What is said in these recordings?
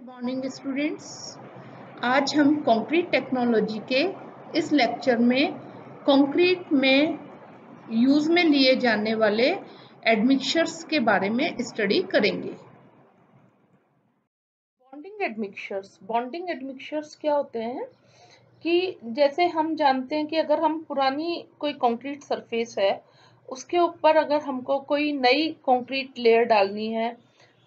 Morning students. आज हम concrete technology के इस लेक्चर में कंक्रीट में यूज में लिए जाने वाले एडमिक्सचर्स के बारे में स्टडी करेंगे। बॉन्डिंग एडमिक्सचर्स क्या होते हैं कि जैसे हम जानते हैं कि अगर हम पुरानी कोई कंक्रीट सरफेस है उसके ऊपर अगर हमको कोई नई कंक्रीट लेयर डालनी है,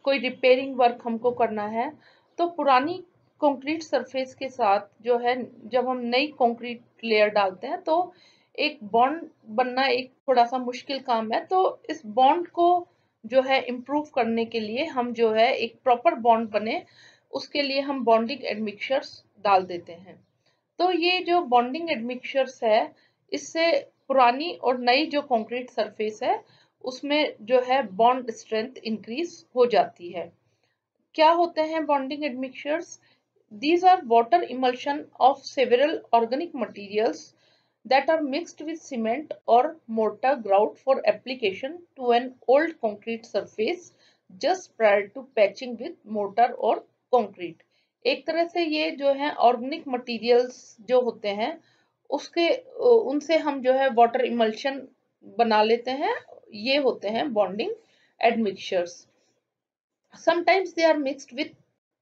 कोई रिपेयरिंग वर्क हमको करना है, तो पुरानी कंक्रीट सरफेस के साथ जो है जब हम नई कंक्रीट लेयर डालते हैं तो एक बॉन्ड बनना एक थोड़ा सा मुश्किल काम है। तो इस बॉन्ड को जो है इम्प्रूव करने के लिए हम जो है एक प्रॉपर बॉन्ड बने उसके लिए हम बॉन्डिंग एडमिक्सचर्स डाल देते हैं। तो ये जो बॉन्डिंग एडमिक्सचर्स है इससे पुरानी और नई जो कंक्रीट सरफेस है उसमें जो है बॉन्ड स्ट्रेंथ इंक्रीज हो जाती है। क्या होते हैं bonding admixtures? These are water emulsion of several organic materials that are mixed with cement or mortar grout for application to an old concrete surface just prior to patching with mortar or concrete। एक तरह से ये जो है organic materials जो होते हैं उसके उनसे हम जो है वाटर इमल्शन बना लेते हैं, ये होते हैं bonding admixtures. Sometimes they are mixed with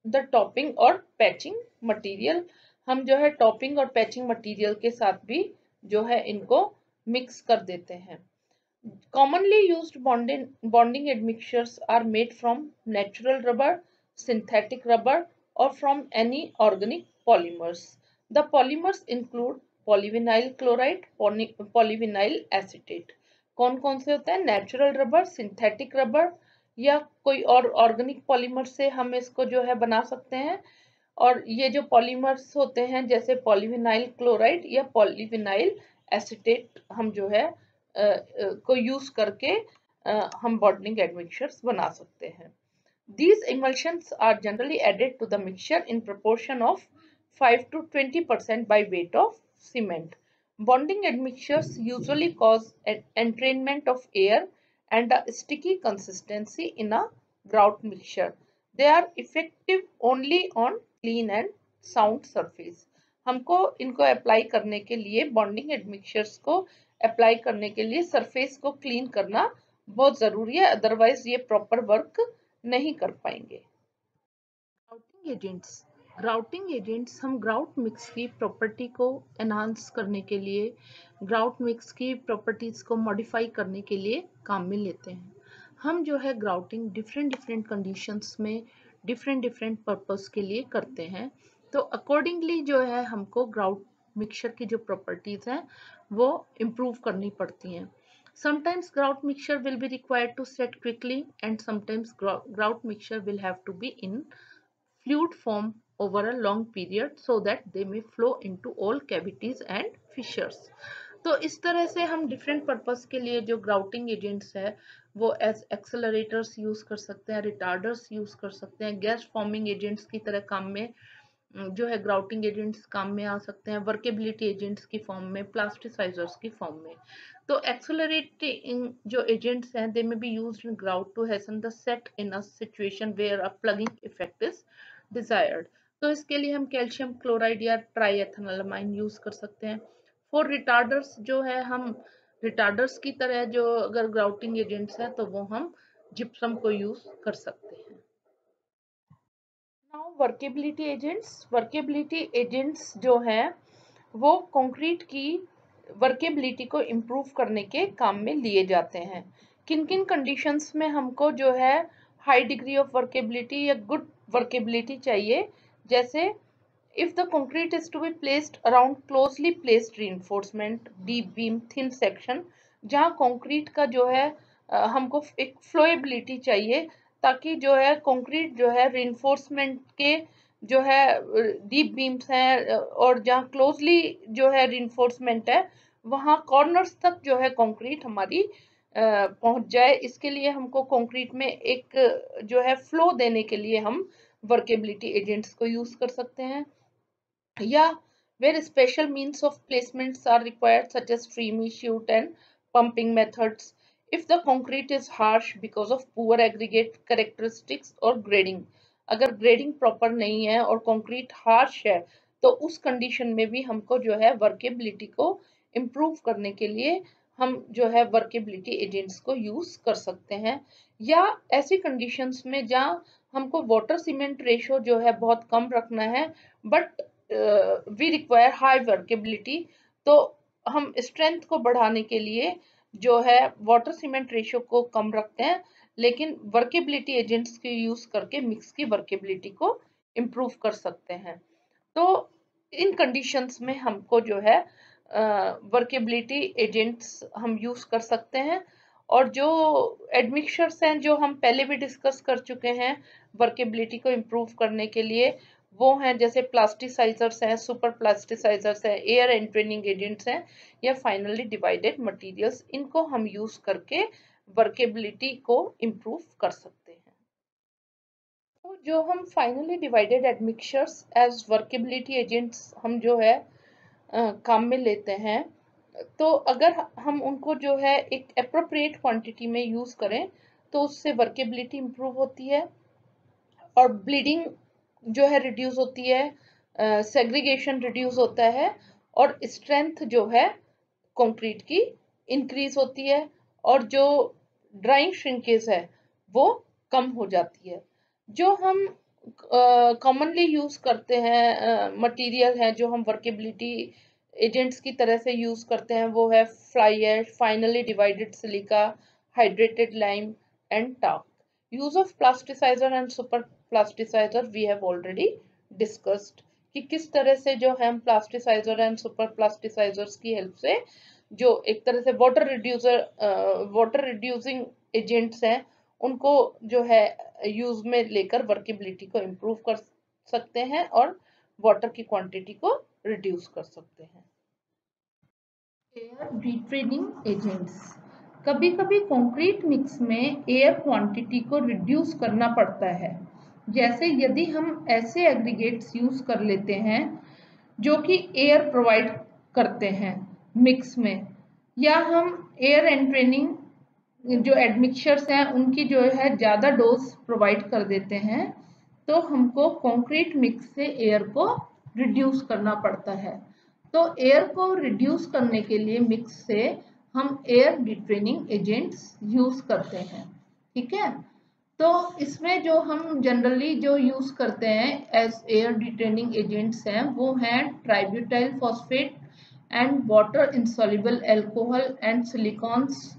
the topping और पैचिंग मटेरियल। हम जो है टॉपिंग और पैचिंग मटेरियल के साथ भी जो है इनको मिक्स कर देते हैं। Commonly used bonding admixtures are made from natural rubber, synthetic rubber, or from any organic polymers. The polymers include polyvinyl chloride, polyvinyl acetate। कौन कौन से होते हैं? नेचुरल रबर, सिंथेटिक रबर या कोई और ऑर्गेनिक पॉलीमर से हम इसको जो है बना सकते हैं। और ये जो पॉलीमर्स होते हैं जैसे पॉलीविनाइल क्लोराइड या पॉलीविनाइल एसिटेट हम जो है को यूज करके हम बॉन्डिंग एडमिक्सचर्स बना सकते हैं। These emulsions are generally added to the mixture in proportion of 5 to 20% by weight of cement. Bonding admixtures usually cause an entrainment of air and a sticky consistency in a grout mixture. They are effective only on clean and sound surface. हमको इनको apply करने के लिए bonding admixtures को apply करने के लिए surface को क्लीन करना बहुत ज़रूरी है, अदरवाइज ये प्रॉपर वर्क नहीं कर पाएंगे। ग्राउटिंग एजेंट्स हम ग्राउट मिक्स की प्रॉपर्टी को एनहांस करने के लिए, ग्राउट मिक्स की प्रॉपर्टीज को मॉडिफाई करने के लिए काम में लेते हैं। हम जो है ग्राउटिंग डिफरेंट कंडीशंस में डिफरेंट पर्पस के लिए करते हैं। तो अकॉर्डिंगली जो है हमको ग्राउट मिक्सचर की जो प्रॉपर्टीज हैं वो इम्प्रूव करनी पड़ती हैं। Sometimes grout mixture will be required to set quickly and sometimes grout mixture will have to be in fluid form over a long period so that they may flow into all cavities and fissures। तो इस तरह से हम different purpose के लिए जो grouting agents है वो एज एक्सेलरेटर्स यूज कर सकते हैं, रिटार्डर्स यूज कर सकते हैं, गैस फॉर्मिंग एजेंट्स की तरह काम में जो है ग्राउटिंग एजेंट्स काम में आ सकते हैं, वर्केबिलिटी एजेंट्स की फॉर्म में, प्लास्टिसाइजर्स की फॉर्म में। तो एक्सेलरेटिंग जो एजेंट्स हैं they may be used in grout to hasten the set in a situation where a plugging effect is desired. तो इसके लिए हम कैल्शियम क्लोराइड या ट्राईएथानलमाइन यूज कर सकते हैं। फॉर रिटार्डर्स जो है हम रिटार्डर्स की तरह जो अगर ग्राउटिंग एजेंट्स है तो वो हम जिप्सम को यूज कर सकते हैं। नाउ वर्केबिलिटी एजेंट्स जो हैं वो कंक्रीट की वर्केबिलिटी को इम्प्रूव करने के काम में लिए जाते हैं। किन किन कंडीशंस में हमको जो है हाई डिग्री ऑफ वर्केबिलिटी या गुड वर्केबिलिटी चाहिए? जैसे if the concrete is to be placed around closely placed reinforcement, deep beam, thin section, जहाँ कंक्रीट का जो है हमको एक फ्लोएबिलिटी चाहिए ताकि जो है कंक्रीट जो है रिइंफोर्समेंट के जो है डीप बीम्स हैं और जहाँ क्लोजली जो है रिइंफोर्समेंट है वहाँ कॉर्नर्स तक जो है कंक्रीट हमारी पहुंच जाए। इसके लिए हमको कंक्रीट में एक जो है फ्लो देने के लिए हम वर्केबिलिटी एजेंट्स को यूज कर सकते हैं। या where special means of placements are required such as freemy shoot and pumping methods if the concrete is harsh because of poor aggregate characteristics or grading। अगर ग्रेडिंग प्रॉपर नहीं है और concrete harsh है, तो उस कंडीशन में भी हमको जो है वर्केबिलिटी को इम्प्रूव करने के लिए हम जो है वर्केबिलिटी एजेंट्स को यूज कर सकते हैं। या ऐसी कंडीशंस में जहाँ हमको वाटर सीमेंट रेशो जो है बहुत कम रखना है, but we require high workability, तो हम स्ट्रेंथ को बढ़ाने के लिए जो है वाटर सीमेंट रेशियो को कम रखते हैं, लेकिन वर्केबिलिटी एजेंट्स के यूज करके मिक्स की वर्केबिलिटी को इम्प्रूव कर सकते हैं। तो इन कंडीशंस में हमको जो है वर्केबिलिटी एजेंट्स हम यूज कर सकते हैं। और जो एडमिक्सचर्स हैं जो हम पहले भी डिस्कस कर चुके हैं वर्केबिलिटी को इम्प्रूव करने के लिए, वो हैं जैसे प्लास्टिसाइजर्स हैं, सुपर प्लास्टिसाइजर्स हैं, एयर एंट्रेनिंग एजेंट्स हैं, या फाइनली डिवाइडेड मटेरियल्स। इनको हम यूज करके वर्केबिलिटी को इम्प्रूव कर सकते हैं। तो जो हम finely divided admixtures as workability agents हम जो है काम में लेते हैं, तो अगर हम उनको जो है एक एप्रोप्रिएट क्वांटिटी में यूज करें तो उससे वर्केबिलिटी इम्प्रूव होती है और ब्लीडिंग जो है रिड्यूस होती है, सेग्रीगेशन रिड्यूस होता है, और स्ट्रेंथ जो है कंक्रीट की इंक्रीज होती है, और जो ड्राइंग श्रिंकेज है वो कम हो जाती है। जो हम कॉमनली यूज करते हैं मटेरियल है जो हम वर्केबिलिटी एजेंट्स की तरह से यूज करते हैं, वो है fly ash, finely divided silica, hydrated lime and talc. Use of plasticiser and super plasticiser we have already discussed कि किस तरह से जो है हम प्लास्टिसाइजर एंड सुपर प्लास्टिसाइजर्स की हेल्प से जो एक तरह से वाटर रिड्यूसिंग एजेंट्स हैं उनको जो है यूज में लेकर वर्केबिलिटी को इम्प्रूव कर सकते हैं और वाटर की क्वांटिटी को रिड्यूस कर सकते हैं। एयर रिट्रेनिंग एजेंट्स, कभी कभी कंक्रीट मिक्स में एयर क्वांटिटी को रिड्यूस करना पड़ता है। जैसे यदि हम ऐसे एग्रीगेट्स यूज कर लेते हैं जो कि एयर प्रोवाइड करते हैं मिक्स में, या हम एयर एंट्रेनिंग जो एडमिक्सचर्स हैं उनकी जो है ज़्यादा डोज प्रोवाइड कर देते हैं, तो हमको कंक्रीट मिक्स से एयर को रिड्यूस करना पड़ता है। तो एयर को रिड्यूस करने के लिए मिक्स से हम एयर डिट्रेनिंग एजेंट्स यूज करते हैं। ठीक है, तो इसमें जो हम जनरली जो यूज करते हैं एज एयर डिट्रेनिंग एजेंट्स हैं वो हैं tributyl phosphate and water insoluble alcohol and silicones,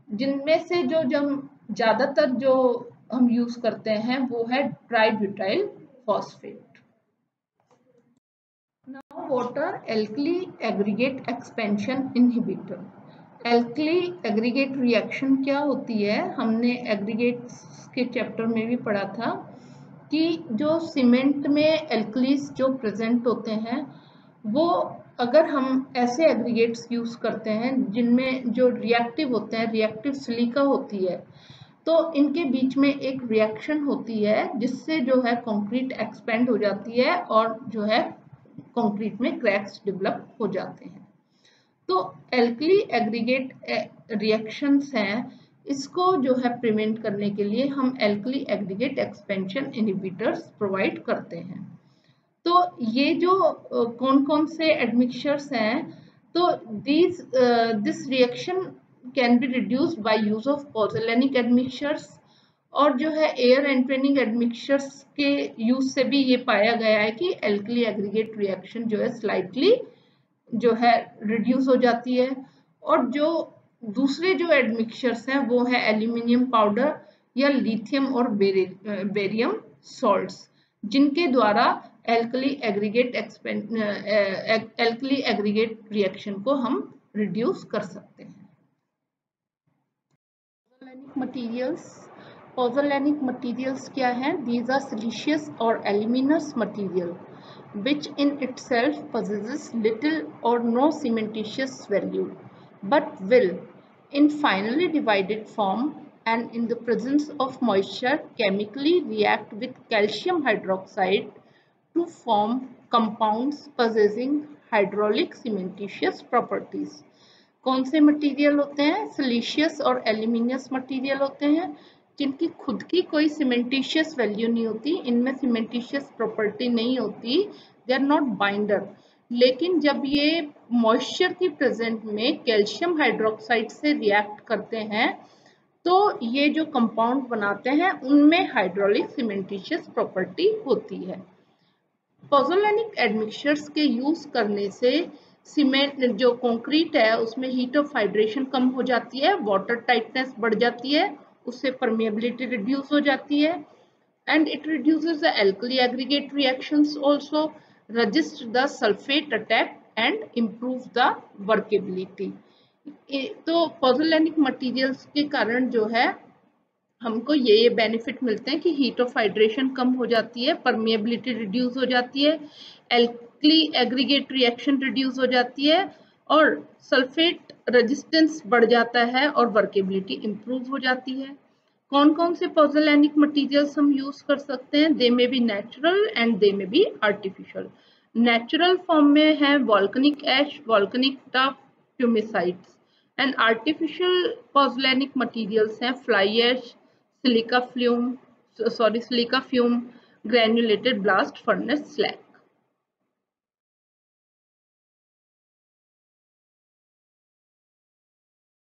जिनमें से जो ज़्यादातर जो हम यूज करते हैं वो है tributyl phosphate. Now water alkali aggregate expansion inhibitor. Alkali aggregate reaction क्या होती है, हमने एग्रीगेट्स के चैप्टर में भी पढ़ा था कि जो सीमेंट में एल्कलीज जो प्रेजेंट होते हैं वो अगर हम ऐसे एग्रीगेट्स यूज करते हैं जिनमें जो रिएक्टिव होते हैं, रिएक्टिव सिलिका होती है, तो इनके बीच में एक रिएक्शन होती है जिससे जो है कंक्रीट एक्सपेंड हो जाती है और जो है कंक्रीट में क्रैक्स डेवलप हो जाते हैं। तो एल्कली एग्रीगेट रिएक्शंस हैं, इसको जो है प्रिवेंट करने के लिए हम alkali aggregate expansion inhibitors provide करते हैं। तो ये जो कौन कौन से एडमिक्सचर्स हैं, तो this reaction can be reduced by use of pozzolanic admixtures, और जो है एयर एंट्रेनिंग एडमिक्सचर्स के यूज से भी ये पाया गया है कि एल्कली एग्रीगेट रिएक्शन जो है स्लाइटली जो है रिड्यूस हो जाती है। और जो दूसरे जो एडमिक्सचर्स हैं वो है एल्यूमिनियम पाउडर या लिथियम और बेरियम सॉल्ट्स, जिनके द्वारा एल्कली एग्रीगेट रिएक्शन को हम रिड्यूस कर सकते हैं। पॉज़ोलैनिक मटेरियल्स क्या हैं? दीज आर सिलिशियस और एल्यूमिनस material which in itself possesses little or no cementitious value, but will, in finely divided form and in the presence of moisture, chemically react with calcium hydroxide to form compounds possessing hydraulic cementitious properties. कौन से material होते हैं? Siliceous और एल्यूमिनियस material होते हैं जिनकी खुद की कोई सीमेंटिशियस वैल्यू नहीं होती, इनमें सीमेंटिशियस प्रॉपर्टी नहीं होती, दे आर नॉट बाइंडर। लेकिन जब ये मॉइस्चर की प्रेजेंट में कैल्शियम हाइड्रोक्साइड से रिएक्ट करते हैं तो ये जो कंपाउंड बनाते हैं उनमें हाइड्रोलिक सीमेंटिशियस प्रॉपर्टी होती है। पॉज़ोलैनिक एडमिक्सचर्स के यूज करने से सीमेंट जो कंक्रीट है उसमें हीट ऑफ हाइड्रेशन कम हो जाती है, वाटर टाइटनेस बढ़ जाती है, उससे परमिएबिलिटी रिड्यूस हो जाती है, and it reduces the alkali aggregate reactions also, resist the sulfate attack and improve the workability। तो पॉज़ोलैनिक मटेरियल्स के कारण जो है हमको ये बेनिफिट मिलते हैं कि हीट ऑफ हाइड्रेशन कम हो जाती है, परमिएबिलिटी रिड्यूस हो जाती है, एल्कली एग्रीगेट रिएक्शन रिड्यूस हो जाती है और सल्फेट रेजिस्टेंस बढ़ जाता है और वर्केबिलिटी इंप्रूव हो जाती है। कौन कौन से पॉज़ोलैनिक मटेरियल्स हम यूज कर सकते हैं? They may be natural and they may be artificial. Natural form में है volcanic ash, volcanic tuff, pumicites. And artificial pozzolanic materials हैं fly ash, silica fume, granulated blast furnace slag.